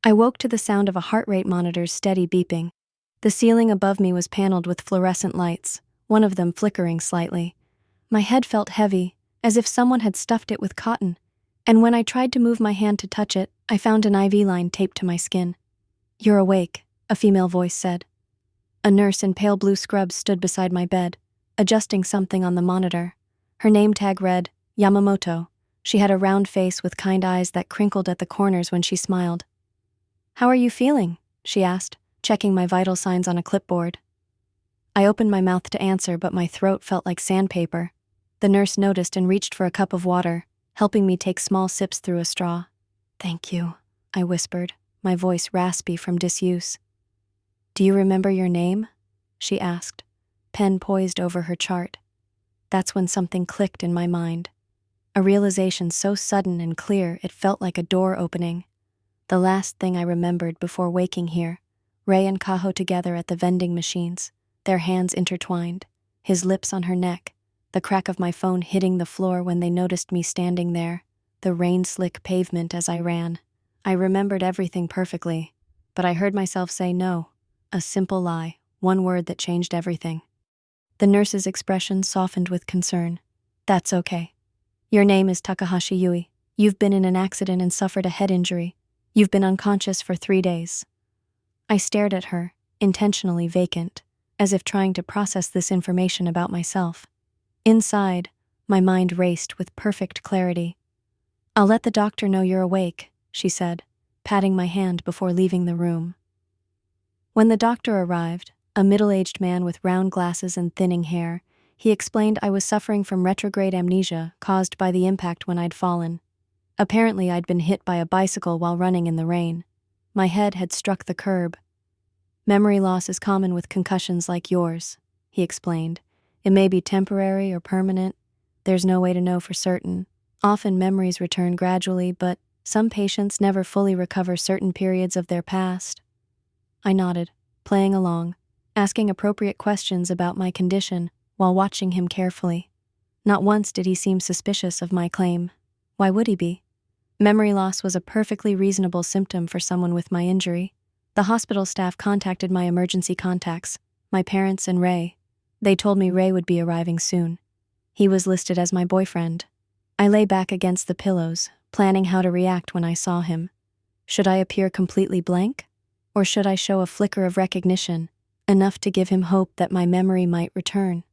I woke to the sound of a heart rate monitor's steady beeping. The ceiling above me was paneled with fluorescent lights, one of them flickering slightly. My head felt heavy, as if someone had stuffed it with cotton, and when I tried to move my hand to touch it, I found an IV line taped to my skin. "You're awake," a female voice said. A nurse in pale blue scrubs stood beside my bed, adjusting something on the monitor. Her name tag read, Yamamoto. She had a round face with kind eyes that crinkled at the corners when she smiled. "How are you feeling?" she asked, checking my vital signs on a clipboard. I opened my mouth to answer, but my throat felt like sandpaper. The nurse noticed and reached for a cup of water, helping me take small sips through a straw. "Thank you," I whispered, my voice raspy from disuse. "Do you remember your name?" she asked, pen poised over her chart. That's when something clicked in my mind. A realization so sudden and clear it felt like a door opening. The last thing I remembered before waking here, Ray and Kaho together at the vending machines, their hands intertwined, his lips on her neck, the crack of my phone hitting the floor when they noticed me standing there, the rain-slick pavement as I ran. I remembered everything perfectly, but I heard myself say no, a simple lie, one word that changed everything. The nurse's expression softened with concern. "That's okay. Your name is Takahashi Yui. You've been in an accident and suffered a head injury. You've been unconscious for 3 days." I stared at her, intentionally vacant, as if trying to process this information about myself. Inside, my mind raced with perfect clarity. "I'll let the doctor know you're awake," she said, patting my hand before leaving the room. When the doctor arrived, a middle-aged man with round glasses and thinning hair, he explained I was suffering from retrograde amnesia caused by the impact when I'd fallen. Apparently, I'd been hit by a bicycle while running in the rain. My head had struck the curb. "Memory loss is common with concussions like yours," he explained. "It may be temporary or permanent. There's no way to know for certain. Often memories return gradually, but some patients never fully recover certain periods of their past." I nodded, playing along, asking appropriate questions about my condition while watching him carefully. Not once did he seem suspicious of my claim. Why would he be? Memory loss was a perfectly reasonable symptom for someone with my injury. The hospital staff contacted my emergency contacts, my parents and Ray. They told me Ray would be arriving soon. He was listed as my boyfriend. I lay back against the pillows, planning how to react when I saw him. Should I appear completely blank? Or should I show a flicker of recognition, enough to give him hope that my memory might return?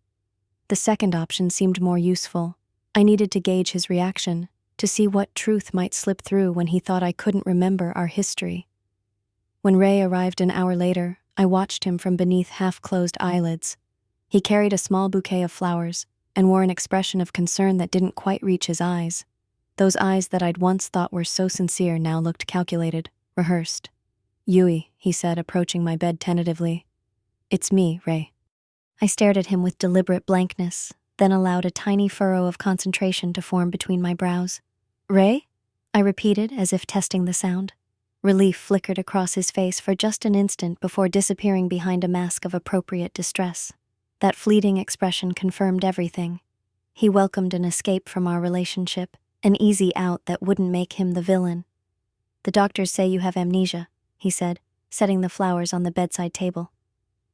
The second option seemed more useful. I needed to gauge his reaction, to see what truth might slip through when he thought I couldn't remember our history. When Ray arrived an hour later, I watched him from beneath half-closed eyelids. He carried a small bouquet of flowers and wore an expression of concern that didn't quite reach his eyes. Those eyes that I'd once thought were so sincere now looked calculated, rehearsed. "Yui," he said, approaching my bed tentatively. "It's me, Ray." I stared at him with deliberate blankness, then allowed a tiny furrow of concentration to form between my brows. "Ray?" I repeated, as if testing the sound. Relief flickered across his face for just an instant before disappearing behind a mask of appropriate distress. That fleeting expression confirmed everything. He welcomed an escape from our relationship, an easy out that wouldn't make him the villain. "The doctors say you have amnesia," he said, setting the flowers on the bedside table.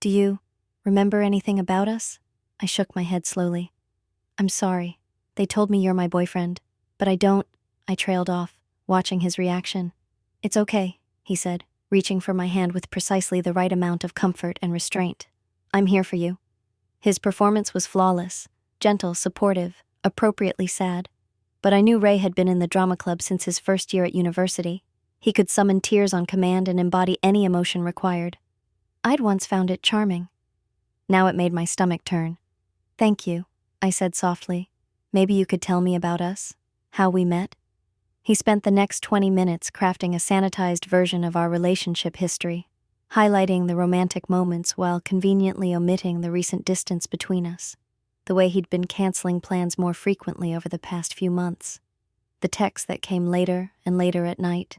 "Do you remember anything about us?" I shook my head slowly. "I'm sorry. They told me you're my boyfriend, but I don't," I trailed off, watching his reaction. "It's okay," he said, reaching for my hand with precisely the right amount of comfort and restraint. "I'm here for you." His performance was flawless, gentle, supportive, appropriately sad. But I knew Ray had been in the drama club since his first year at university. He could summon tears on command and embody any emotion required. I'd once found it charming. Now it made my stomach turn. "Thank you," I said softly. "Maybe you could tell me about us, how we met?" He spent the next 20 minutes crafting a sanitized version of our relationship history, highlighting the romantic moments while conveniently omitting the recent distance between us, the way he'd been canceling plans more frequently over the past few months, the texts that came later and later at night,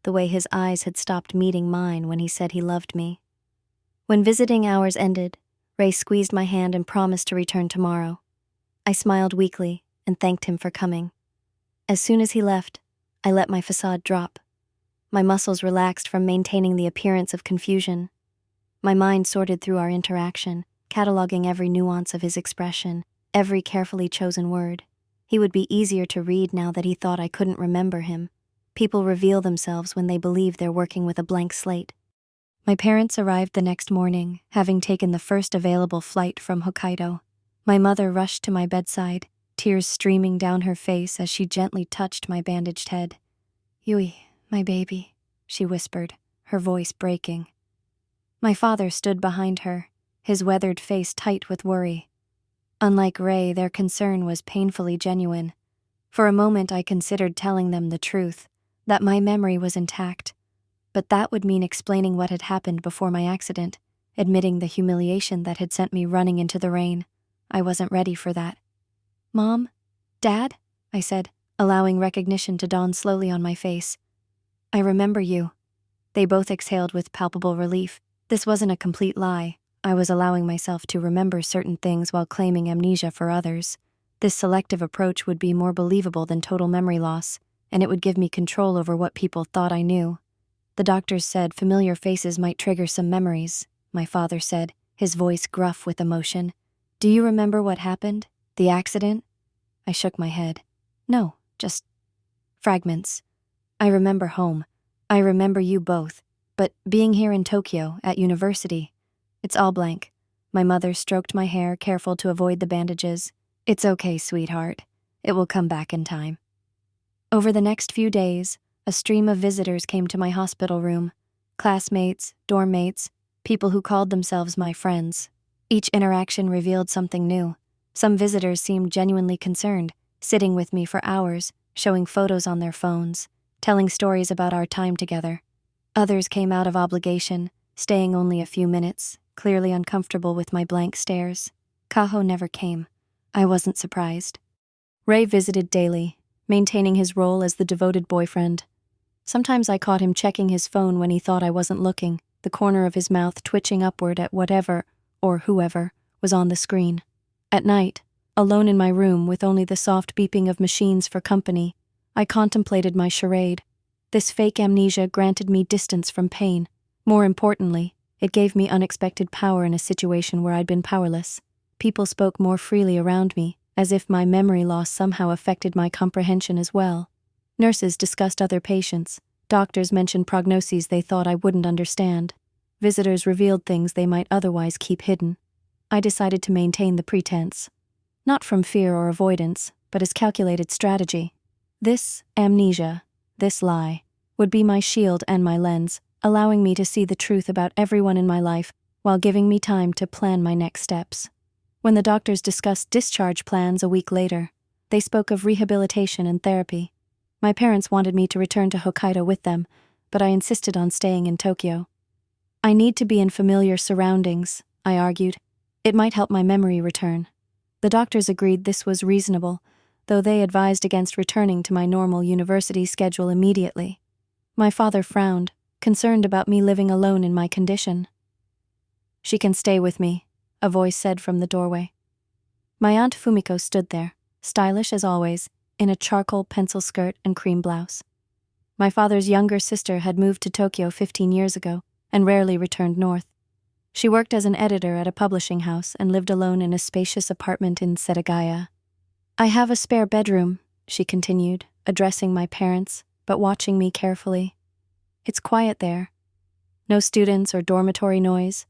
the way his eyes had stopped meeting mine when he said he loved me. When visiting hours ended, Ray squeezed my hand and promised to return tomorrow. I smiled weakly and thanked him for coming. As soon as he left, I let my facade drop. My muscles relaxed from maintaining the appearance of confusion. My mind sorted through our interaction, cataloging every nuance of his expression, every carefully chosen word. He would be easier to read now that he thought I couldn't remember him. People reveal themselves when they believe they're working with a blank slate. My parents arrived the next morning, having taken the first available flight from Hokkaido. My mother rushed to my bedside, tears streaming down her face as she gently touched my bandaged head. "Yui, my baby," she whispered, her voice breaking. My father stood behind her, his weathered face tight with worry. Unlike Ray, their concern was painfully genuine. For a moment I considered telling them the truth, that my memory was intact. But that would mean explaining what had happened before my accident, admitting the humiliation that had sent me running into the rain. I wasn't ready for that. "Mom? Dad?" I said, allowing recognition to dawn slowly on my face. "I remember you." They both exhaled with palpable relief. This wasn't a complete lie. I was allowing myself to remember certain things while claiming amnesia for others. This selective approach would be more believable than total memory loss, and it would give me control over what people thought I knew. "The doctors said familiar faces might trigger some memories," my father said, his voice gruff with emotion. "Do you remember what happened? The accident?" I shook my head. "No, just fragments. I remember home. I remember you both. But being here in Tokyo, at university, it's all blank." My mother stroked my hair, careful to avoid the bandages. "It's okay, sweetheart. It will come back in time." Over the next few days, a stream of visitors came to my hospital room. Classmates, dorm mates, people who called themselves my friends. Each interaction revealed something new. Some visitors seemed genuinely concerned, sitting with me for hours, showing photos on their phones, telling stories about our time together. Others came out of obligation, staying only a few minutes, clearly uncomfortable with my blank stares. Kaho never came. I wasn't surprised. Ray visited daily, maintaining his role as the devoted boyfriend. Sometimes I caught him checking his phone when he thought I wasn't looking, the corner of his mouth twitching upward at whatever, or whoever, was on the screen. At night, alone in my room with only the soft beeping of machines for company, I contemplated my charade. This fake amnesia granted me distance from pain. More importantly, it gave me unexpected power in a situation where I'd been powerless. People spoke more freely around me, as if my memory loss somehow affected my comprehension as well. Nurses discussed other patients. Doctors mentioned prognoses they thought I wouldn't understand. Visitors revealed things they might otherwise keep hidden. I decided to maintain the pretense. Not from fear or avoidance, but as calculated strategy. This amnesia, this lie, would be my shield and my lens, allowing me to see the truth about everyone in my life while giving me time to plan my next steps. When the doctors discussed discharge plans a week later, they spoke of rehabilitation and therapy. My parents wanted me to return to Hokkaido with them, but I insisted on staying in Tokyo. "I need to be in familiar surroundings," I argued. "It might help my memory return." The doctors agreed this was reasonable, though they advised against returning to my normal university schedule immediately. My father frowned, concerned about me living alone in my condition. "She can stay with me," a voice said from the doorway. My Aunt Fumiko stood there, stylish as always, in a charcoal pencil skirt and cream blouse. My father's younger sister had moved to Tokyo 15 years ago and rarely returned north. She worked as an editor at a publishing house and lived alone in a spacious apartment in Setagaya. "I have a spare bedroom," she continued, addressing my parents, but watching me carefully. "It's quiet there. No students or dormitory noise,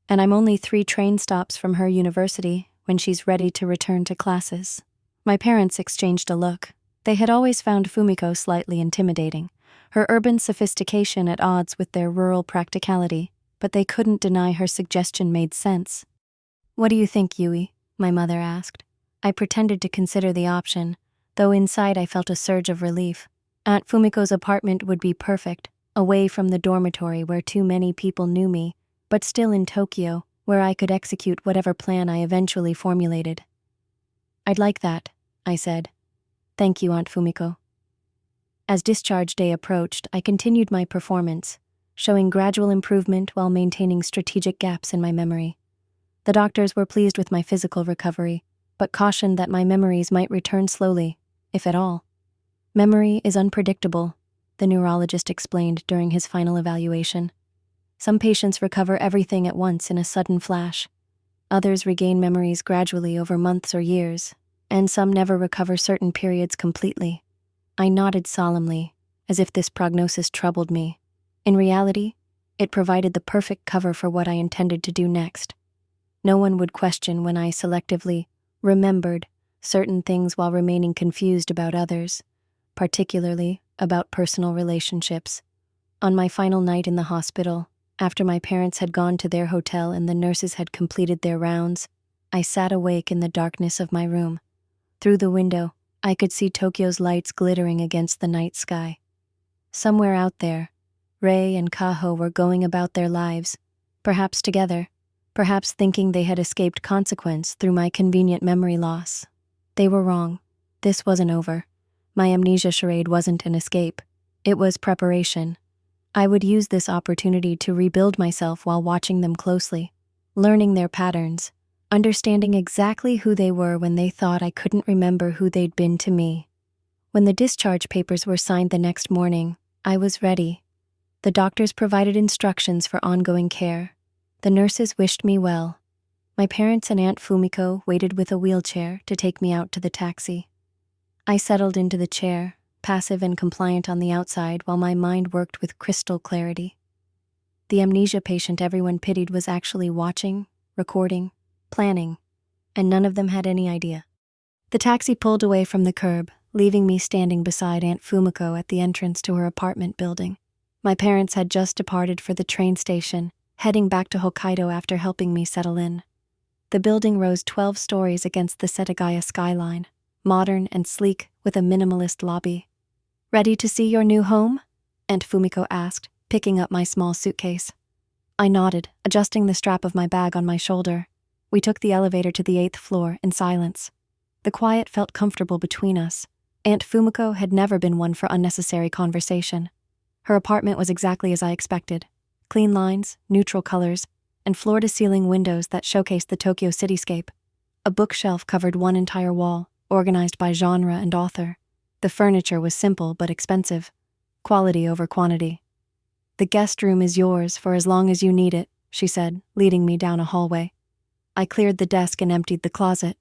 and I'm only 3 train stops from her university when she's ready to return to classes." My parents exchanged a look. They had always found Fumiko slightly intimidating, her urban sophistication at odds with their rural practicality, but they couldn't deny her suggestion made sense. "What do you think, Yui?" my mother asked. I pretended to consider the option, though inside I felt a surge of relief. Aunt Fumiko's apartment would be perfect, away from the dormitory where too many people knew me, but still in Tokyo, where I could execute whatever plan I eventually formulated. "I'd like that," I said. "Thank you, Aunt Fumiko." As discharge day approached, I continued my performance, showing gradual improvement while maintaining strategic gaps in my memory. The doctors were pleased with my physical recovery, but cautioned that my memories might return slowly, if at all. Memory is unpredictable. the neurologist explained during his final evaluation. Some patients recover everything at once in a sudden flash. Others regain memories gradually over months or years, and some never recover certain periods completely. I nodded solemnly, as if this prognosis troubled me. In reality, it provided the perfect cover for what I intended to do next. No one would question when I selectively remembered certain things while remaining confused about others, particularly about personal relationships. On my final night in the hospital, after my parents had gone to their hotel and the nurses had completed their rounds, I sat awake in the darkness of my room. Through the window, I could see Tokyo's lights glittering against the night sky. Somewhere out there, Rei and Kaho were going about their lives, perhaps together, perhaps thinking they had escaped consequence through my convenient memory loss. They were wrong. This wasn't over. My amnesia charade wasn't an escape. It was preparation. I would use this opportunity to rebuild myself while watching them closely, learning their patterns, understanding exactly who they were when they thought I couldn't remember who they'd been to me. When the discharge papers were signed the next morning, I was ready. The doctors provided instructions for ongoing care. The nurses wished me well. My parents and Aunt Fumiko waited with a wheelchair to take me out to the taxi. I settled into the chair, passive and compliant on the outside while my mind worked with crystal clarity. The amnesia patient everyone pitied was actually watching, recording, planning, and none of them had any idea. The taxi pulled away from the curb, leaving me standing beside Aunt Fumiko at the entrance to her apartment building. My parents had just departed for the train station, heading back to Hokkaido after helping me settle in. The building rose 12 stories against the Setagaya skyline, modern and sleek with a minimalist lobby. "Ready to see your new home?" Aunt Fumiko asked, picking up my small suitcase. I nodded, adjusting the strap of my bag on my shoulder. We took the elevator to the 8th floor in silence. The quiet felt comfortable between us. Aunt Fumiko had never been one for unnecessary conversation. Her apartment was exactly as I expected. Clean lines, neutral colors, and floor-to-ceiling windows that showcased the Tokyo cityscape. A bookshelf covered one entire wall, organized by genre and author. The furniture was simple but expensive. Quality over quantity. "The guest room is yours for as long as you need it," she said, leading me down a hallway. I cleared the desk and emptied the closet.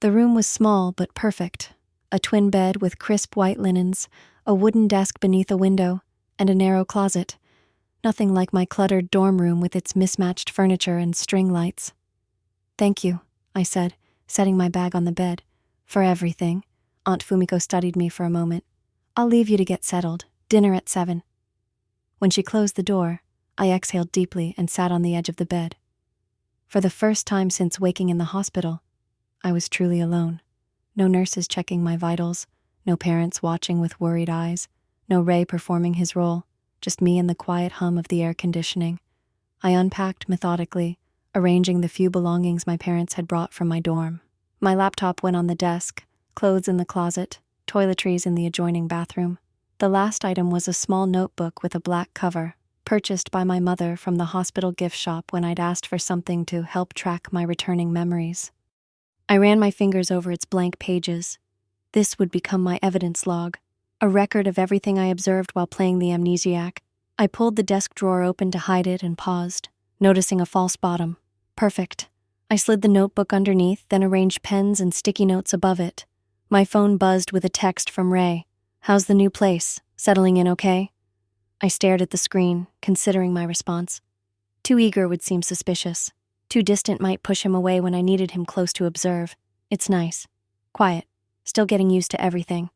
The room was small but perfect. A twin bed with crisp white linens, a wooden desk beneath a window, and a narrow closet. Nothing like my cluttered dorm room with its mismatched furniture and string lights. "Thank you," I said, setting my bag on the bed. "For everything." Aunt Fumiko studied me for a moment. "I'll leave you to get settled. Dinner at 7. When she closed the door, I exhaled deeply and sat on the edge of the bed. For the first time since waking in the hospital, I was truly alone. No nurses checking my vitals, no parents watching with worried eyes, no Ray performing his role, just me and the quiet hum of the air conditioning. I unpacked methodically, arranging the few belongings my parents had brought from my dorm. My laptop went on the desk, clothes in the closet, toiletries in the adjoining bathroom. The last item was a small notebook with a black cover, purchased by my mother from the hospital gift shop when I'd asked for something to help track my returning memories. I ran my fingers over its blank pages. This would become my evidence log, a record of everything I observed while playing the amnesiac. I pulled the desk drawer open to hide it and paused, noticing a false bottom. Perfect. I slid the notebook underneath, then arranged pens and sticky notes above it. My phone buzzed with a text from Ray. "How's the new place? Settling in okay?" I stared at the screen, considering my response. Too eager would seem suspicious. Too distant might push him away when I needed him close to observe. It's nice. Quiet. Still getting used to everything.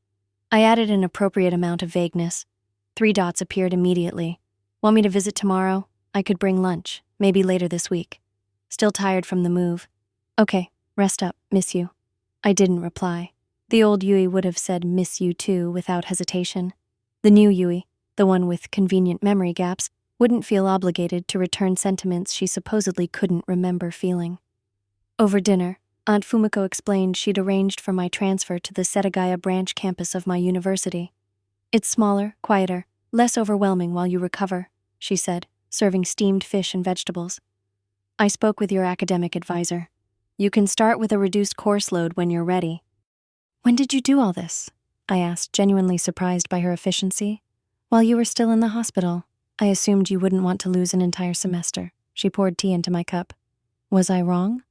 I added an appropriate amount of vagueness. 3 dots appeared immediately. "Want me to visit tomorrow? I could bring lunch, maybe later this week. Still tired from the move. Okay, rest up, miss you." I didn't reply. The old Yui would have said "miss you too" without hesitation. The new Yui, the one with convenient memory gaps, wouldn't feel obligated to return sentiments she supposedly couldn't remember feeling. Over dinner, Aunt Fumiko explained she'd arranged for my transfer to the Setagaya branch campus of my university. "It's smaller, quieter, less overwhelming while you recover," she said, serving steamed fish and vegetables. "I spoke with your academic advisor. You can start with a reduced course load when you're ready." "When did you do all this?" I asked, genuinely surprised by her efficiency. While you were still in the hospital, I assumed you wouldn't want to lose an entire semester. She poured tea into my cup. Was I wrong?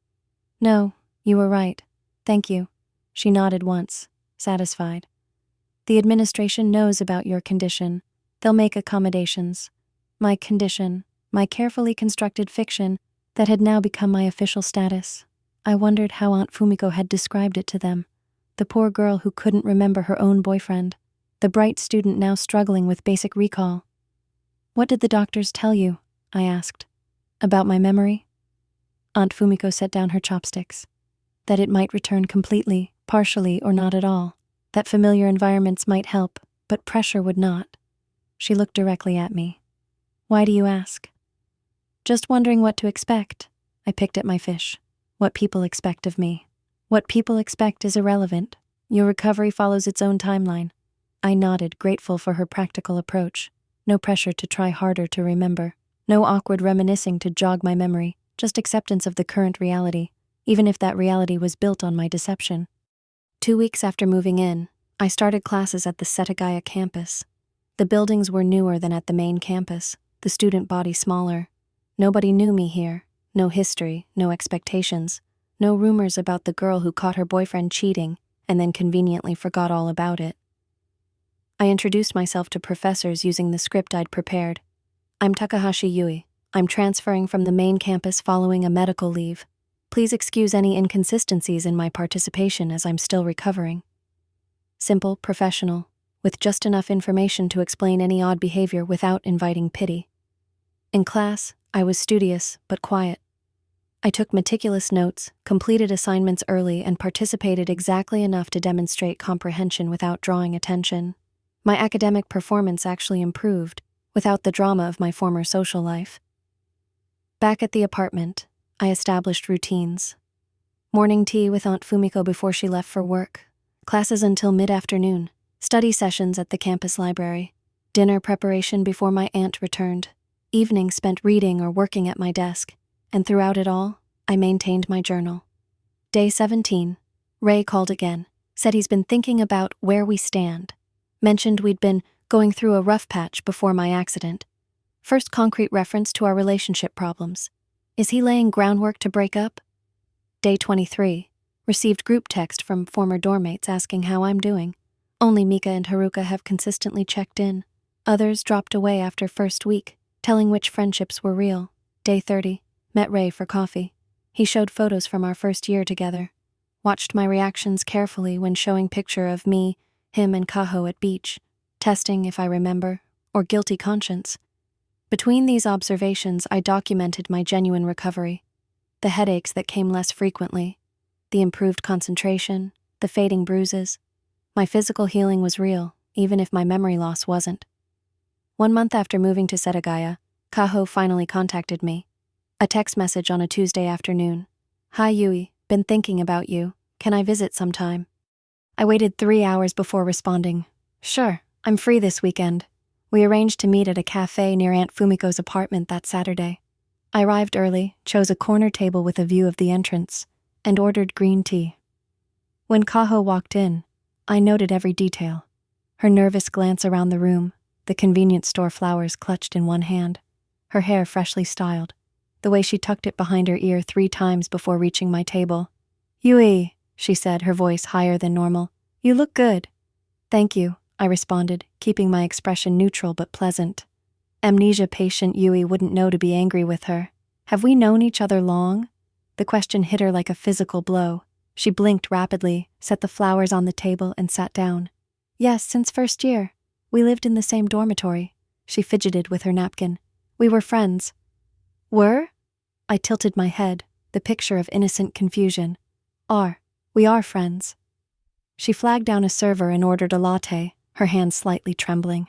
No, you were right. Thank you. She nodded once, satisfied. The administration knows about your condition. They'll make accommodations. My condition, my carefully constructed fiction that had now become my official status. I wondered how Aunt Fumiko had described it to them. The poor girl who couldn't remember her own boyfriend. The bright student now struggling with basic recall. What did the doctors tell you? I asked. About my memory? Aunt Fumiko set down her chopsticks. That it might return completely, partially, or not at all. That familiar environments might help, but pressure would not. She looked directly at me. Why do you ask? Just wondering what to expect. I picked at my fish. What people expect of me. What people expect is irrelevant. Your recovery follows its own timeline. I nodded, grateful for her practical approach. No pressure to try harder to remember. No awkward reminiscing to jog my memory. Just acceptance of the current reality, even if that reality was built on my deception. 2 weeks after moving in, I started classes at the Setagaya campus. The buildings were newer than at the main campus, the student body smaller. Nobody knew me here. No history, no expectations. No rumors about the girl who caught her boyfriend cheating and then conveniently forgot all about it. I introduced myself to professors using the script I'd prepared. I'm Takahashi Yui. I'm transferring from the main campus following a medical leave. Please excuse any inconsistencies in my participation as I'm still recovering. Simple, professional, with just enough information to explain any odd behavior without inviting pity. In class, I was studious but quiet. I took meticulous notes, completed assignments early, and participated exactly enough to demonstrate comprehension without drawing attention. My academic performance actually improved, without the drama of my former social life. Back at the apartment, I established routines. Morning tea with Aunt Fumiko before she left for work. Classes until mid-afternoon. Study sessions at the campus library. Dinner preparation before my aunt returned. Evenings spent reading or working at my desk. And throughout it all, I maintained my journal. Day 17. Ray called again. Said he's been thinking about where we stand. Mentioned we'd been going through a rough patch before my accident. First concrete reference to our relationship problems. Is he laying groundwork to break up? Day 23. Received group text from former dormmates asking how I'm doing. Only Mika and Haruka have consistently checked in. Others dropped away after first week, telling which friendships were real. Day 30. Met Ray for coffee. He showed photos from our first year together. Watched my reactions carefully when showing picture of me, him, and Kaho at beach. Testing, if I remember, or guilty conscience. Between these observations, I documented my genuine recovery. The headaches that came less frequently. The improved concentration. The fading bruises. My physical healing was real, even if my memory loss wasn't. 1 month after moving to Setagaya, Kaho finally contacted me. A text message on a Tuesday afternoon. Hi Yui, been thinking about you. Can I visit sometime? I waited 3 hours before responding. Sure, I'm free this weekend. We arranged to meet at a cafe near Aunt Fumiko's apartment that Saturday. I arrived early, chose a corner table with a view of the entrance, and ordered green tea. When Kaho walked in, I noted every detail. Her nervous glance around the room, the convenience store flowers clutched in one hand, her hair freshly styled, the way she tucked it behind her ear 3 times before reaching my table. Yui, she said, her voice higher than normal. You look good. Thank you, I responded, keeping my expression neutral but pleasant. Amnesia patient Yui wouldn't know to be angry with her. Have we known each other long? The question hit her like a physical blow. She blinked rapidly, set the flowers on the table, and sat down. Yes, since first year. We lived in the same dormitory. She fidgeted with her napkin. We were friends. Were? I tilted my head, the picture of innocent confusion. We are friends. She flagged down a server and ordered a latte, her hand slightly trembling.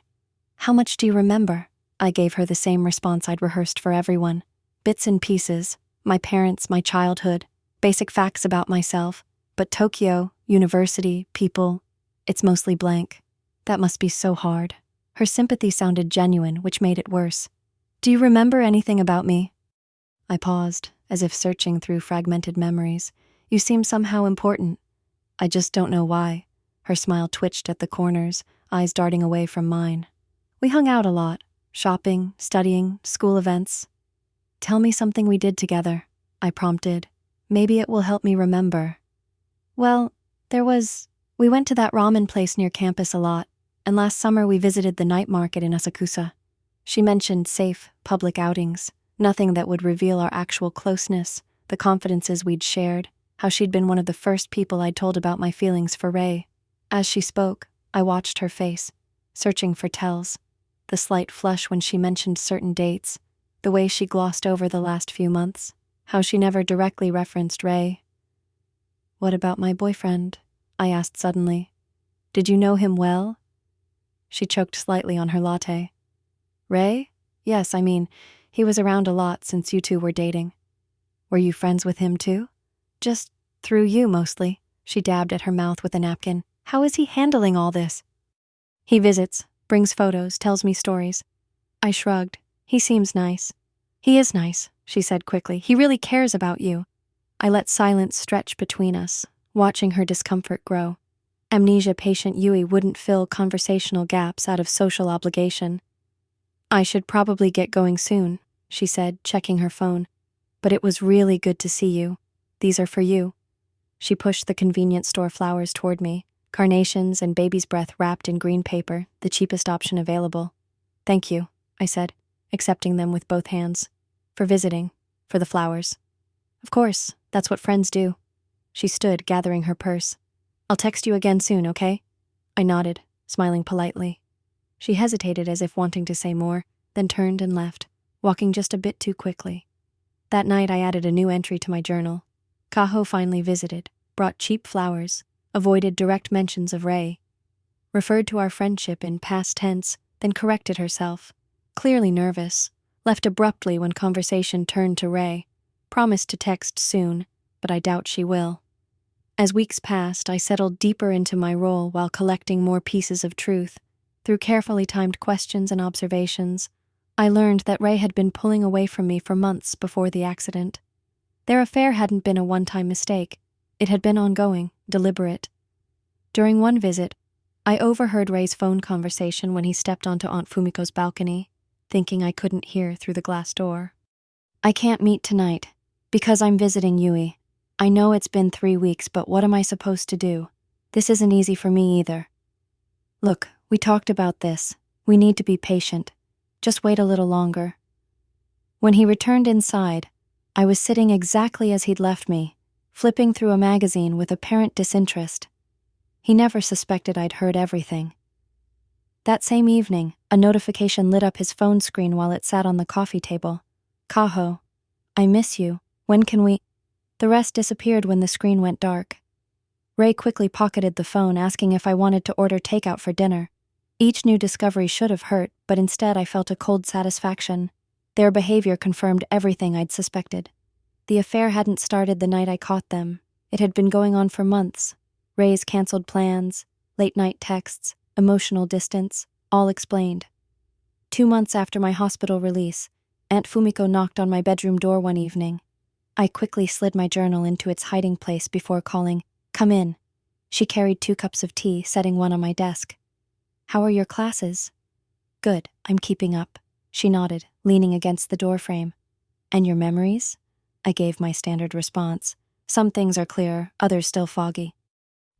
How much do you remember? I gave her the same response I'd rehearsed for everyone. Bits and pieces, my parents, my childhood, basic facts about myself, but Tokyo, university, people, it's mostly blank. That must be so hard. Her sympathy sounded genuine, which made it worse. Do you remember anything about me? I paused, as if searching through fragmented memories. You seem somehow important. I just don't know why. Her smile twitched at the corners, eyes darting away from mine. We hung out a lot, shopping, studying, school events. Tell me something we did together, I prompted. Maybe it will help me remember. Well, we went to that ramen place near campus a lot, and last summer we visited the night market in Asakusa. She mentioned safe, public outings, nothing that would reveal our actual closeness, the confidences we'd shared, how she'd been one of the first people I'd told about my feelings for Ray. As she spoke, I watched her face, searching for tells, the slight flush when she mentioned certain dates, the way she glossed over the last few months, how she never directly referenced Ray. What about my boyfriend? I asked suddenly. Did you know him well? She choked slightly on her latte. Ray? Yes, he was around a lot since you two were dating. Were you friends with him too? Just through you mostly. She dabbed at her mouth with a napkin. How is he handling all this? He visits, brings photos, tells me stories. I shrugged. He seems nice. He is nice, she said quickly. He really cares about you. I let silence stretch between us, watching her discomfort grow. Amnesia patient Yui wouldn't fill conversational gaps out of social obligation. I should probably get going soon, she said, checking her phone. But it was really good to see you. These are for you. She pushed the convenience store flowers toward me, carnations and baby's breath wrapped in green paper, the cheapest option available. Thank you, I said, accepting them with both hands. For visiting, for the flowers. Of course, that's what friends do. She stood, gathering her purse. I'll text you again soon, okay? I nodded, smiling politely. She hesitated as if wanting to say more, then turned and left, walking just a bit too quickly. That night I added a new entry to my journal. Kaho finally visited, brought cheap flowers, avoided direct mentions of Ray. Referred to our friendship in past tense, then corrected herself. Clearly nervous, left abruptly when conversation turned to Ray. Promised to text soon, but I doubt she will. As weeks passed, I settled deeper into my role while collecting more pieces of truth. Through carefully timed questions and observations, I learned that Ray had been pulling away from me for months before the accident. Their affair hadn't been a one-time mistake. It had been ongoing, deliberate. During one visit, I overheard Ray's phone conversation when he stepped onto Aunt Fumiko's balcony, thinking I couldn't hear through the glass door. I can't meet tonight, because I'm visiting Yui. I know it's been 3 weeks, but what am I supposed to do? This isn't easy for me either. Look, we talked about this. We need to be patient. Just wait a little longer. When he returned inside, I was sitting exactly as he'd left me, flipping through a magazine with apparent disinterest. He never suspected I'd heard everything. That same evening, a notification lit up his phone screen while it sat on the coffee table. Kaho, I miss you. When can we? The rest disappeared when the screen went dark. Ray quickly pocketed the phone, asking if I wanted to order takeout for dinner. Each new discovery should have hurt, but instead I felt a cold satisfaction. Their behavior confirmed everything I'd suspected. The affair hadn't started the night I caught them. It had been going on for months. Ray's canceled plans, late-night texts, emotional distance, all explained. 2 months after my hospital release, Aunt Fumiko knocked on my bedroom door one evening. I quickly slid my journal into its hiding place before calling, "Come in." She carried 2 cups of tea, setting one on my desk. "How are your classes?" "Good, I'm keeping up," she nodded, leaning against the doorframe. "And your memories?" I gave my standard response. Some things are clear, others still foggy.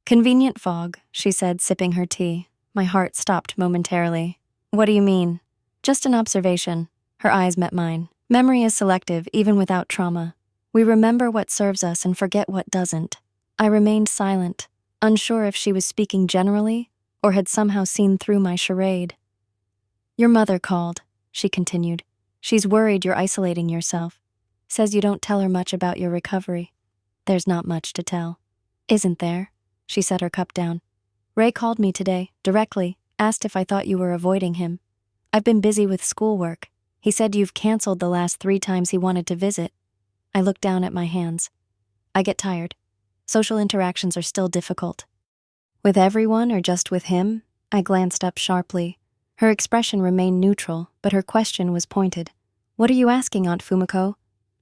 "Convenient fog," she said, sipping her tea. My heart stopped momentarily. "What do you mean?" "Just an observation." Her eyes met mine. "Memory is selective, even without trauma. We remember what serves us and forget what doesn't." I remained silent, unsure if she was speaking generally or had somehow seen through my charade. "Your mother called," she continued. "She's worried you're isolating yourself. Says you don't tell her much about your recovery." "There's not much to tell." "Isn't there?" She set her cup down. "Ray called me today, directly, asked if I thought you were avoiding him. I've been busy with schoolwork. He said you've canceled the last 3 times he wanted to visit." I looked down at my hands. I get tired. Social interactions are still difficult. "With everyone or just with him?" I glanced up sharply. Her expression remained neutral, but her question was pointed. "What are you asking, Aunt Fumiko?"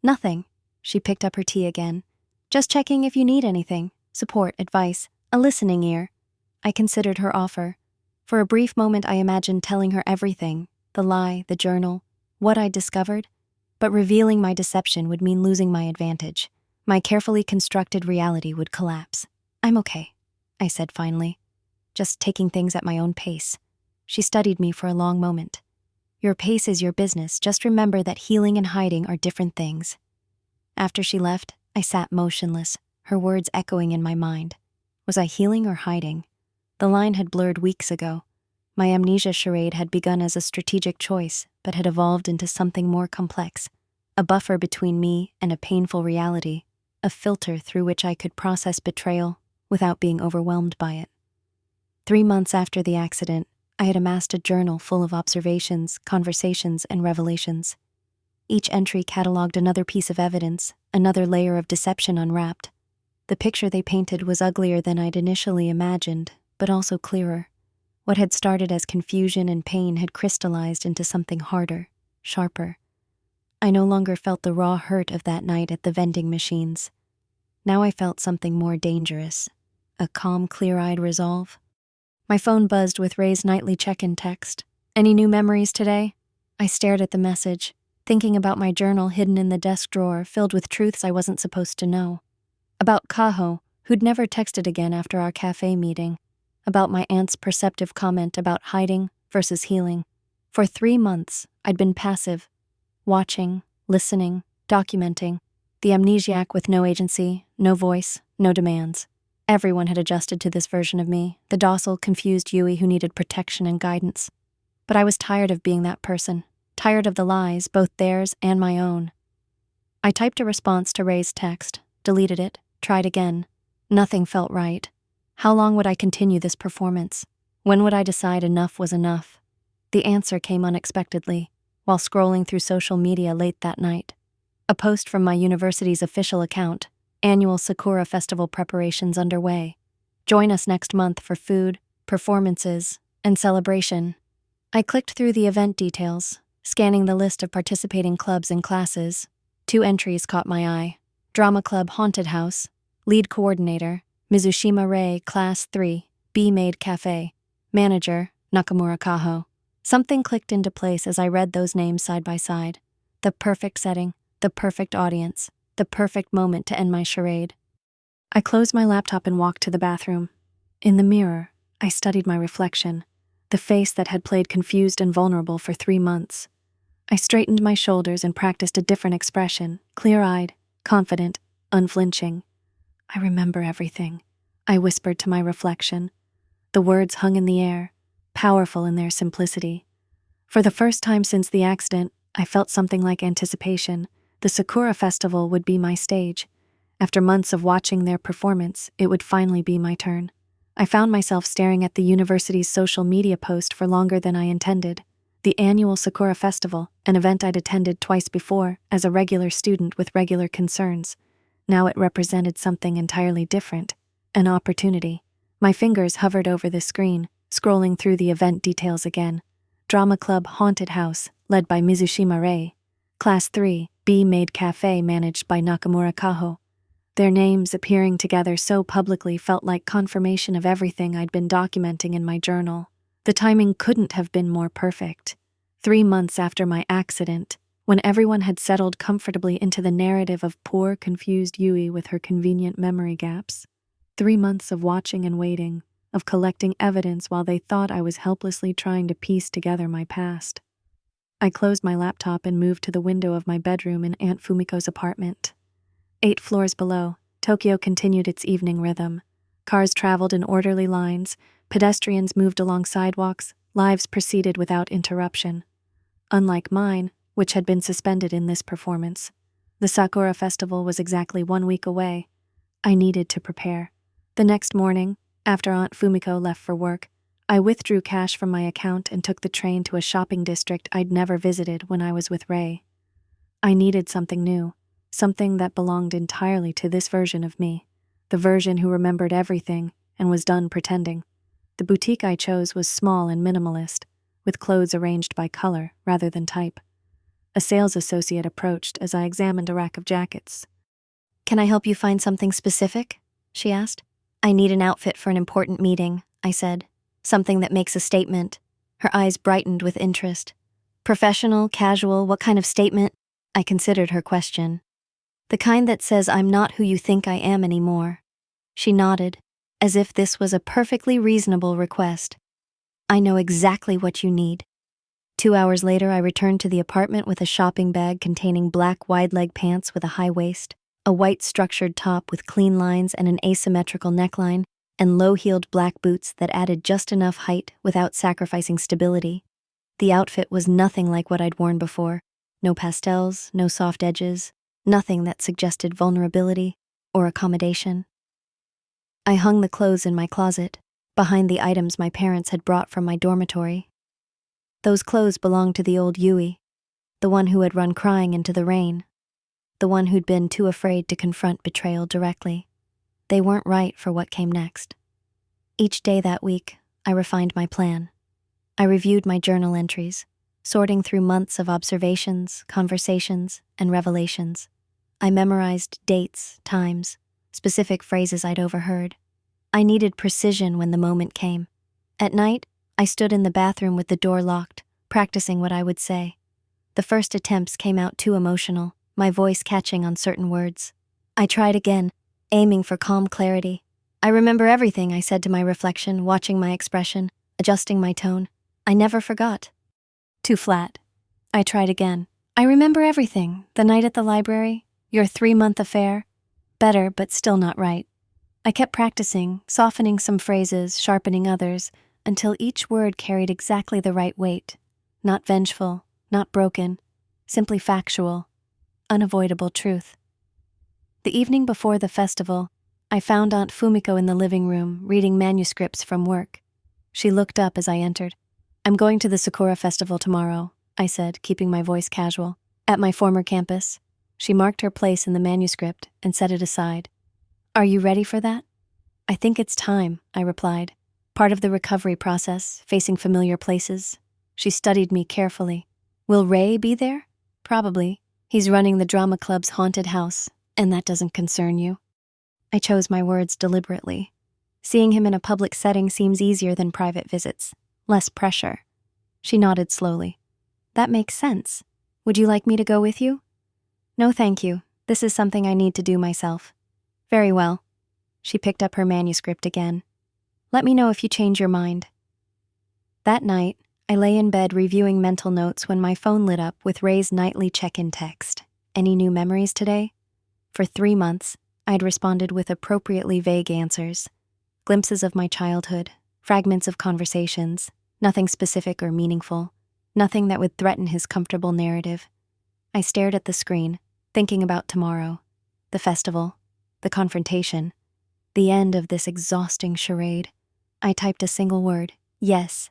"Nothing." She picked up her tea again. "Just checking if you need anything. Support, advice, a listening ear." I considered her offer. For a brief moment, I imagined telling her everything, the lie, the journal, what I'd discovered, but revealing my deception would mean losing my advantage. My carefully constructed reality would collapse. "I'm okay," I said finally, just taking things at my own pace. She studied me for a long moment. "Your pace is your business. Just remember that healing and hiding are different things." After she left, I sat motionless, her words echoing in my mind. Was I healing or hiding? The line had blurred weeks ago. My amnesia charade had begun as a strategic choice, but had evolved into something more complex. A buffer between me and a painful reality, a filter through which I could process betrayal without being overwhelmed by it. 3 months after the accident, I had amassed a journal full of observations, conversations, and revelations. Each entry cataloged another piece of evidence, another layer of deception unwrapped. The picture they painted was uglier than I'd initially imagined, but also clearer. What had started as confusion and pain had crystallized into something harder, sharper. I no longer felt the raw hurt of that night at the vending machines. Now I felt something more dangerous, a calm, clear-eyed resolve. My phone buzzed with Ray's nightly check-in text. "Any new memories today?" I stared at the message, thinking about my journal hidden in the desk drawer, filled with truths I wasn't supposed to know. About Kaho, who'd never texted again after our cafe meeting. About my aunt's perceptive comment about hiding versus healing. For 3 months, I'd been passive, watching, listening, documenting, the amnesiac with no agency, no voice, no demands. Everyone had adjusted to this version of me, the docile, confused Yui who needed protection and guidance. But I was tired of being that person, tired of the lies, both theirs and my own. I typed a response to Ray's text, deleted it, tried again. Nothing felt right. How long would I continue this performance? When would I decide enough was enough? The answer came unexpectedly, while scrolling through social media late that night. A post from my university's official account, "Annual Sakura Festival preparations underway. Join us next month for food, performances, and celebration." I clicked through the event details, scanning the list of participating clubs and classes. 2 entries caught my eye. Drama Club Haunted House, Lead Coordinator, Mizushima Rei, Class 3, B Maid Cafe. Manager, Nakamura Kaho. Something clicked into place as I read those names side by side. The perfect setting, the perfect audience, the perfect moment to end my charade. I closed my laptop and walked to the bathroom. In the mirror, I studied my reflection, the face that had played confused and vulnerable for 3 months. I straightened my shoulders and practiced a different expression, clear-eyed, confident, unflinching. "I remember everything," I whispered to my reflection. The words hung in the air, powerful in their simplicity. For the first time since the accident, I felt something like anticipation. The Sakura Festival would be my stage. After months of watching their performance, it would finally be my turn. I found myself staring at the university's social media post for longer than I intended. The annual Sakura Festival, an event I'd attended twice before as a regular student with regular concerns. Now it represented something entirely different, an opportunity. My fingers hovered over the screen, scrolling through the event details again. Drama Club Haunted House, led by Mizushima Rei. Class 3, B Maid Cafe, managed by Nakamura Kaho. Their names appearing together so publicly felt like confirmation of everything I'd been documenting in my journal. The timing couldn't have been more perfect. 3 months after my accident, when everyone had settled comfortably into the narrative of poor, confused Yui with her convenient memory gaps. 3 months of watching and waiting, of collecting evidence while they thought I was helplessly trying to piece together my past. I closed my laptop and moved to the window of my bedroom in Aunt Fumiko's apartment. 8 floors below, Tokyo continued its evening rhythm. Cars traveled in orderly lines, pedestrians moved along sidewalks, lives proceeded without interruption. Unlike mine, which had been suspended in this performance, the Sakura Festival was exactly 1 week away. I needed to prepare. The next morning, after Aunt Fumiko left for work, I withdrew cash from my account and took the train to a shopping district I'd never visited when I was with Ray. I needed something new, something that belonged entirely to this version of me, the version who remembered everything and was done pretending. The boutique I chose was small and minimalist, with clothes arranged by color rather than type. A sales associate approached as I examined a rack of jackets. "Can I help you find something specific?" she asked. "I need an outfit for an important meeting," I said. Something that makes a statement. Her eyes brightened with interest. Professional, casual, what kind of statement? I considered her question. The kind that says I'm not who you think I am anymore. She nodded, as if this was a perfectly reasonable request. I know exactly what you need. 2 hours later, I returned to the apartment with a shopping bag containing black wide-leg pants with a high waist, a white structured top with clean lines and an asymmetrical neckline, and low-heeled black boots that added just enough height without sacrificing stability. The outfit was nothing like what I'd worn before. No pastels, no soft edges, nothing that suggested vulnerability or accommodation. I hung the clothes in my closet, behind the items my parents had brought from my dormitory. Those clothes belonged to the old Yui, the one who had run crying into the rain, the one who'd been too afraid to confront betrayal directly. They weren't right for what came next. Each day that week, I refined my plan. I reviewed my journal entries, sorting through months of observations, conversations, and revelations. I memorized dates, times, specific phrases I'd overheard. I needed precision when the moment came. At night, I stood in the bathroom with the door locked, practicing what I would say. The first attempts came out too emotional, my voice catching on certain words. I tried again, aiming for calm clarity. I remember everything I said to my reflection, watching my expression, adjusting my tone. I never forgot. Too flat. I tried again. I remember everything, the night at the library, your 3-month affair. Better, but still not right. I kept practicing, softening some phrases, sharpening others, until each word carried exactly the right weight. Not vengeful, not broken, simply factual, unavoidable truth. The evening before the festival, I found Aunt Fumiko in the living room, reading manuscripts from work. She looked up as I entered. I'm going to the Sakura Festival tomorrow, I said, keeping my voice casual. At my former campus. She marked her place in the manuscript and set it aside. Are you ready for that? I think it's time, I replied. Part of the recovery process, facing familiar places. She studied me carefully. Will Ray be there? Probably. He's running the drama club's haunted house, and that doesn't concern you. I chose my words deliberately. Seeing him in a public setting seems easier than private visits. Less pressure. She nodded slowly. That makes sense. Would you like me to go with you? No, thank you. This is something I need to do myself. Very well. She picked up her manuscript again. Let me know if you change your mind. That night, I lay in bed reviewing mental notes when my phone lit up with Ray's nightly check-in text. Any new memories today? For 3 months, I'd responded with appropriately vague answers. Glimpses of my childhood, fragments of conversations, nothing specific or meaningful, nothing that would threaten his comfortable narrative. I stared at the screen, thinking about tomorrow, the festival, the confrontation, the end of this exhausting charade. I typed a single word, yes.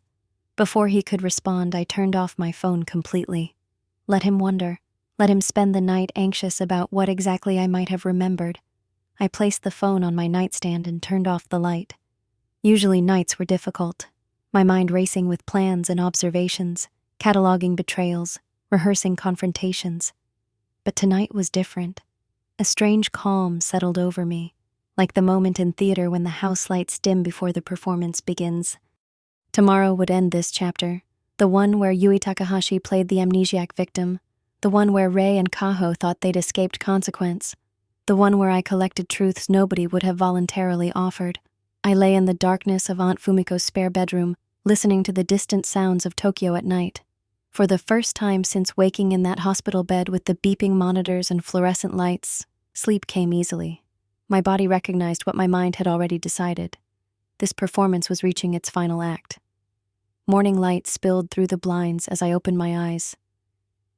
Before he could respond, I turned off my phone completely. Let him wonder. Let him spend the night anxious about what exactly I might have remembered. I placed the phone on my nightstand and turned off the light. Usually nights were difficult, my mind racing with plans and observations, cataloging betrayals, rehearsing confrontations. But tonight was different. A strange calm settled over me, like the moment in theater when the house lights dim before the performance begins. Tomorrow would end this chapter, the one where Yui Takahashi played the amnesiac victim, the one where Rei and Kaho thought they'd escaped consequence, the one where I collected truths nobody would have voluntarily offered. I lay in the darkness of Aunt Fumiko's spare bedroom, listening to the distant sounds of Tokyo at night. For the first time since waking in that hospital bed with the beeping monitors and fluorescent lights, sleep came easily. My body recognized what my mind had already decided. This performance was reaching its final act. Morning light spilled through the blinds as I opened my eyes.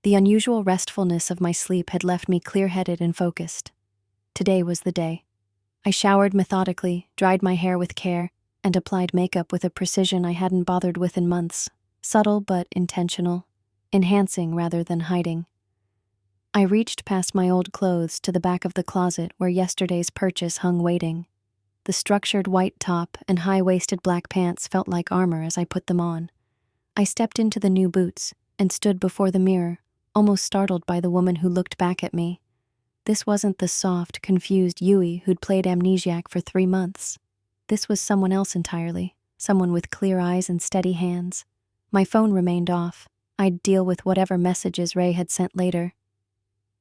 The unusual restfulness of my sleep had left me clear-headed and focused. Today was the day. I showered methodically, dried my hair with care, and applied makeup with a precision I hadn't bothered with in months. Subtle but intentional, enhancing rather than hiding. I reached past my old clothes to the back of the closet where yesterday's purchase hung waiting. The structured white top and high-waisted black pants felt like armor as I put them on. I stepped into the new boots and stood before the mirror, almost startled by the woman who looked back at me. This wasn't the soft, confused Yui who'd played amnesiac for 3 months. This was someone else entirely, someone with clear eyes and steady hands. My phone remained off. I'd deal with whatever messages Ray had sent later.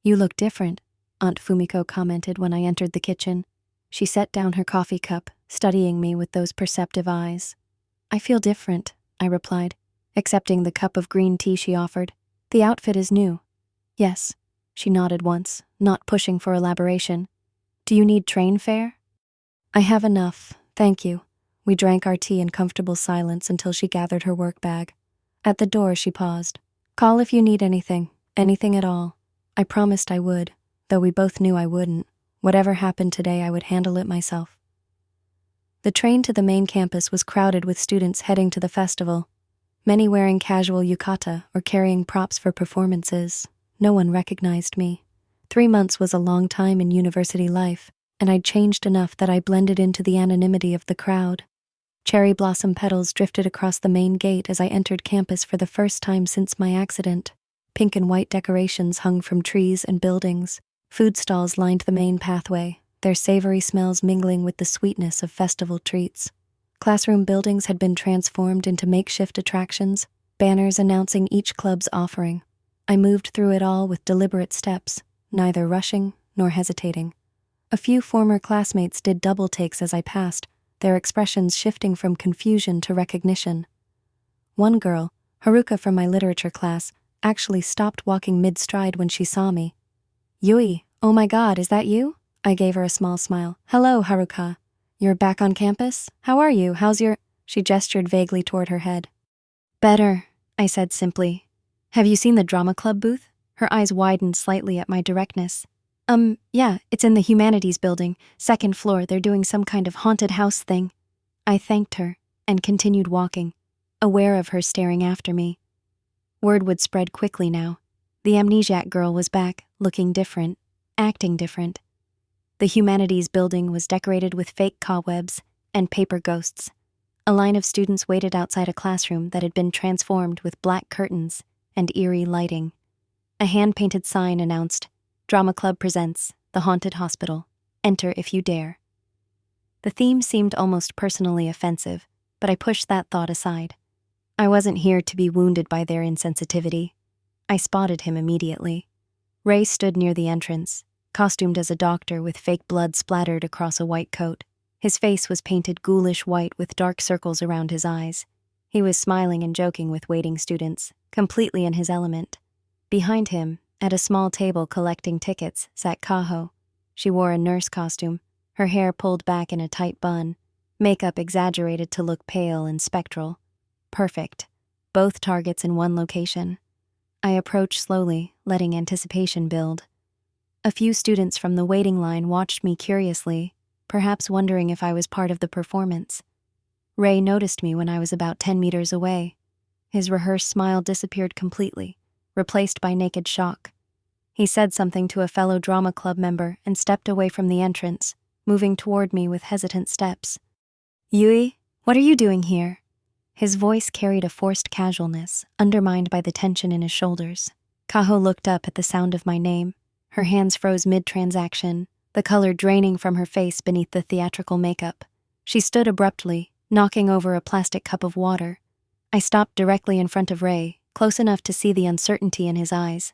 "You look different," Aunt Fumiko commented when I entered the kitchen. She set down her coffee cup, studying me with those perceptive eyes. "I feel different," I replied, accepting the cup of green tea she offered. "The outfit is new." "Yes," she nodded once, not pushing for elaboration. "Do you need train fare?" "I have enough, thank you." We drank our tea in comfortable silence until she gathered her work bag. At the door, she paused. "Call if you need anything at all." I promised I would, though we both knew I wouldn't. Whatever happened today, I would handle it myself. The train to the main campus was crowded with students heading to the festival, many wearing casual yukata or carrying props for performances. No one recognized me. 3 months was a long time in university life, and I'd changed enough that I blended into the anonymity of the crowd. Cherry blossom petals drifted across the main gate as I entered campus for the first time since my accident. Pink and white decorations hung from trees and buildings. Food stalls lined the main pathway, their savory smells mingling with the sweetness of festival treats. Classroom buildings had been transformed into makeshift attractions, banners announcing each club's offering. I moved through it all with deliberate steps, neither rushing nor hesitating. A few former classmates did double takes as I passed, their expressions shifting from confusion to recognition. One girl, Haruka from my literature class, actually stopped walking mid-stride when she saw me. "Yui, oh my god, is that you?" I gave her a small smile. "Hello, Haruka. You're back on campus? How are you? How's your—" She gestured vaguely toward her head. "Better," I said simply. "Have you seen the drama club booth?" Her eyes widened slightly at my directness. Yeah, it's in the humanities building, 2nd floor. They're doing some kind of haunted house thing." I thanked her and continued walking, aware of her staring after me. Word would spread quickly now. The amnesiac girl was back, looking different, acting different. The humanities building was decorated with fake cobwebs and paper ghosts. A line of students waited outside a classroom that had been transformed with black curtains and eerie lighting. A hand-painted sign announced, "Drama Club presents The Haunted Hospital. Enter if you dare." The theme seemed almost personally offensive, but I pushed that thought aside. I wasn't here to be wounded by their insensitivity. I spotted him immediately. Ray stood near the entrance, costumed as a doctor with fake blood splattered across a white coat. His face was painted ghoulish white with dark circles around his eyes. He was smiling and joking with waiting students, completely in his element. Behind him, at a small table collecting tickets, sat Kaho. She wore a nurse costume, her hair pulled back in a tight bun, makeup exaggerated to look pale and spectral. Perfect. Both targets in one location. I approached slowly, letting anticipation build. A few students from the waiting line watched me curiously, perhaps wondering if I was part of the performance. Ray noticed me when I was about 10 meters away. His rehearsed smile disappeared completely, replaced by naked shock. He said something to a fellow drama club member and stepped away from the entrance, moving toward me with hesitant steps. "Yui, what are you doing here?" His voice carried a forced casualness, undermined by the tension in his shoulders. Kaho looked up at the sound of my name. Her hands froze mid-transaction, the color draining from her face beneath the theatrical makeup. She stood abruptly, knocking over a plastic cup of water. I stopped directly in front of Ray, close enough to see the uncertainty in his eyes.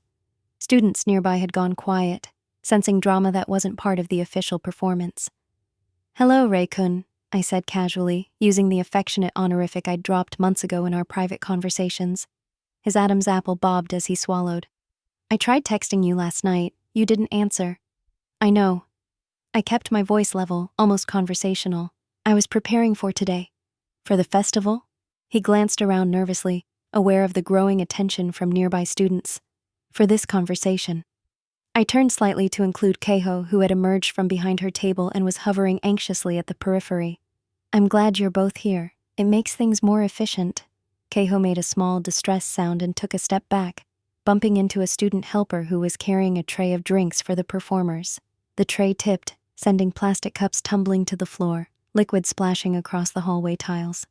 Students nearby had gone quiet, sensing drama that wasn't part of the official performance. "Hello, Ray-kun," I said casually, using the affectionate honorific I'd dropped months ago in our private conversations. His Adam's apple bobbed as he swallowed. "I tried texting you last night. You didn't answer." "I know." I kept my voice level, almost conversational. "I was preparing for today." "For the festival?" He glanced around nervously, aware of the growing attention from nearby students. "For this conversation." I turned slightly to include Keiho, who had emerged from behind her table and was hovering anxiously at the periphery. "I'm glad you're both here. It makes things more efficient." Keiho made a small, distressed sound and took a step back, bumping into a student helper who was carrying a tray of drinks for the performers. The tray tipped, sending plastic cups tumbling to the floor, liquid splashing across the hallway tiles.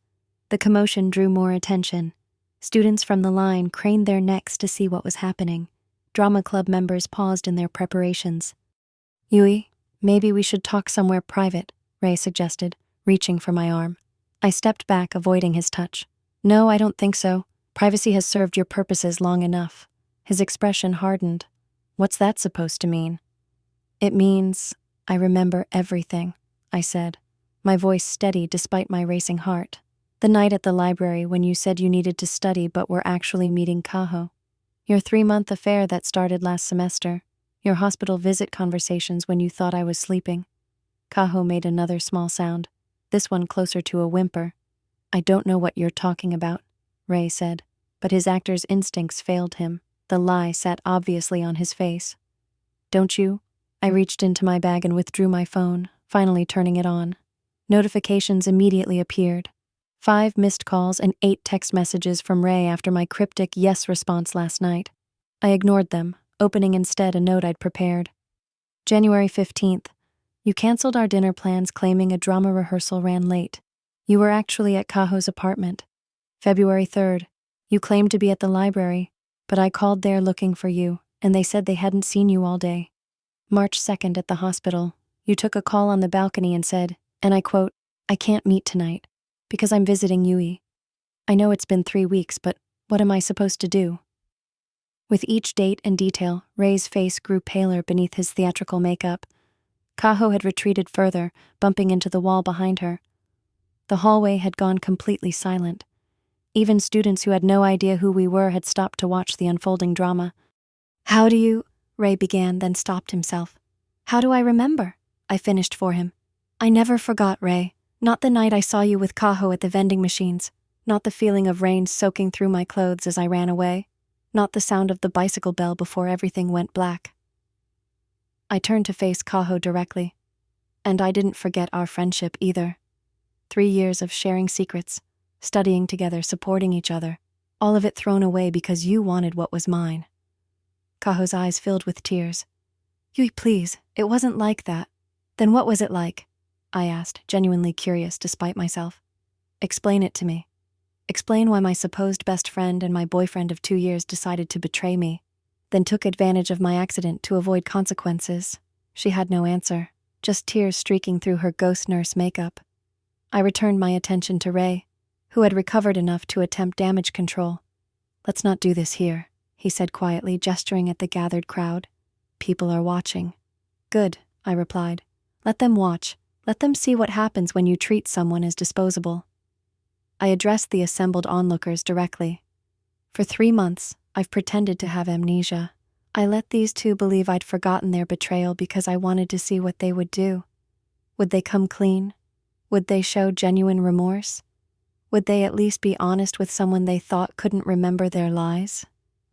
The commotion drew more attention. Students from the line craned their necks to see what was happening. Drama club members paused in their preparations. "Yui, maybe we should talk somewhere private," Ray suggested, reaching for my arm. I stepped back, avoiding his touch. No, I don't think so. Privacy has served your purposes long enough. His expression hardened. What's that supposed to mean? It means I remember everything, I said, my voice steady despite my racing heart. The night at the library when you said you needed to study but were actually meeting Kaho. Your 3-month affair that started last semester. Your hospital visit conversations when you thought I was sleeping. Kaho made another small sound, this one closer to a whimper. I don't know what you're talking about, Ray said, but his actor's instincts failed him. The lie sat obviously on his face. Don't you? I reached into my bag and withdrew my phone, finally turning it on. Notifications immediately appeared. 5 missed calls and 8 text messages from Ray after my cryptic yes response last night. I ignored them, opening instead a note I'd prepared. January 15th. You canceled our dinner plans claiming a drama rehearsal ran late. You were actually at Kaho's apartment. February 3rd. You claimed to be at the library, but I called there looking for you, and they said they hadn't seen you all day. March 2nd at the hospital. You took a call on the balcony and said, and I quote, I can't meet tonight, because I'm visiting Yui. I know it's been 3 weeks, but what am I supposed to do? With each date and detail, Ray's face grew paler beneath his theatrical makeup. Kaho had retreated further, bumping into the wall behind her. The hallway had gone completely silent. Even students who had no idea who we were had stopped to watch the unfolding drama. How do you? Ray began, then stopped himself. How do I remember? I finished for him. I never forgot, Ray. Not the night I saw you with Kaho at the vending machines. Not the feeling of rain soaking through my clothes as I ran away. Not the sound of the bicycle bell before everything went black. I turned to face Kaho directly. And I didn't forget our friendship either. 3 years of sharing secrets, studying together, supporting each other. All of it thrown away because you wanted what was mine. Kaho's eyes filled with tears. Yui, please, it wasn't like that. Then what was it like? I asked, genuinely curious despite myself. Explain it to me. Explain why my supposed best friend and my boyfriend of 2 years decided to betray me, then took advantage of my accident to avoid consequences. She had no answer, just tears streaking through her ghost nurse makeup. I returned my attention to Ray, who had recovered enough to attempt damage control. Let's not do this here, he said quietly, gesturing at the gathered crowd. People are watching. Good, I replied. Let them watch. Let them see what happens when you treat someone as disposable. I addressed the assembled onlookers directly. For 3 months, I've pretended to have amnesia. I let these two believe I'd forgotten their betrayal because I wanted to see what they would do. Would they come clean? Would they show genuine remorse? Would they at least be honest with someone they thought couldn't remember their lies?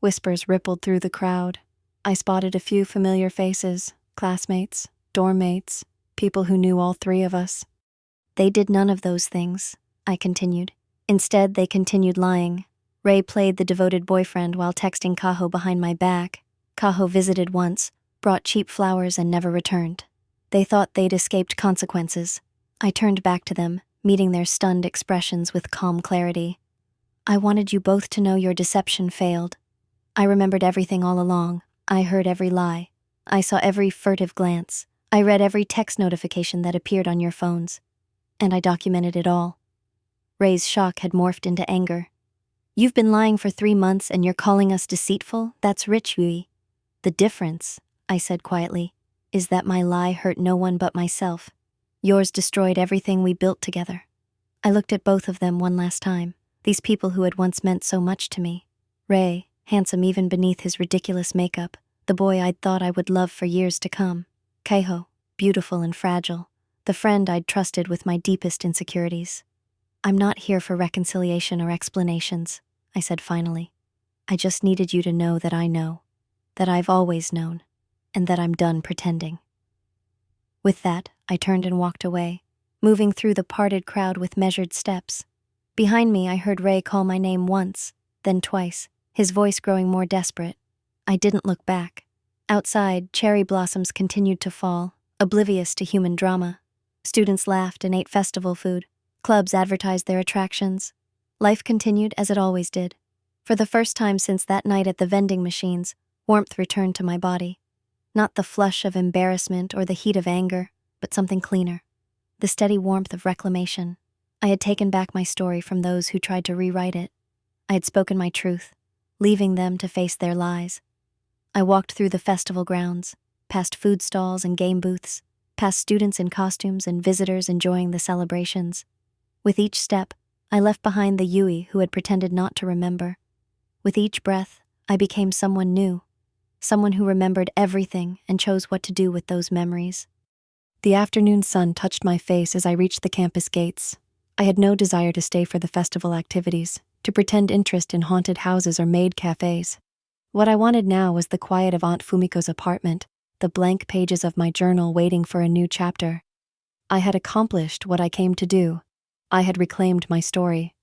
Whispers rippled through the crowd. I spotted a few familiar faces, classmates, dorm mates, people who knew all 3 of us. They did none of those things, I continued. Instead, they continued lying. Ray played the devoted boyfriend while texting Kaho behind my back. Kaho visited once, brought cheap flowers, and never returned. They thought they'd escaped consequences. I turned back to them, meeting their stunned expressions with calm clarity. I wanted you both to know your deception failed. I remembered everything all along. I heard every lie. I saw every furtive glance. I read every text notification that appeared on your phones. And I documented it all. Ray's shock had morphed into anger. You've been lying for 3 months and you're calling us deceitful? That's rich, Yui. The difference, I said quietly, is that my lie hurt no one but myself. Yours destroyed everything we built together. I looked at both of them one last time, these people who had once meant so much to me. Ray, handsome even beneath his ridiculous makeup, the boy I'd thought I would love for years to come. Kaho, beautiful and fragile, the friend I'd trusted with my deepest insecurities. I'm not here for reconciliation or explanations, I said finally. I just needed you to know, that I've always known, and that I'm done pretending. With that, I turned and walked away, moving through the parted crowd with measured steps. Behind me, I heard Ray call my name once, then twice, his voice growing more desperate. I didn't look back. Outside, cherry blossoms continued to fall, oblivious to human drama. Students laughed and ate festival food. Clubs advertised their attractions. Life continued as it always did. For the first time since that night at the vending machines, warmth returned to my body. Not the flush of embarrassment or the heat of anger, but something cleaner. The steady warmth of reclamation. I had taken back my story from those who tried to rewrite it. I had spoken my truth, leaving them to face their lies. I walked through the festival grounds, past food stalls and game booths, past students in costumes and visitors enjoying the celebrations. With each step, I left behind the Yui who had pretended not to remember. With each breath, I became someone new, someone who remembered everything and chose what to do with those memories. The afternoon sun touched my face as I reached the campus gates. I had no desire to stay for the festival activities, to pretend interest in haunted houses or maid cafes. What I wanted now was the quiet of Aunt Fumiko's apartment, the blank pages of my journal waiting for a new chapter. I had accomplished what I came to do. I had reclaimed my story.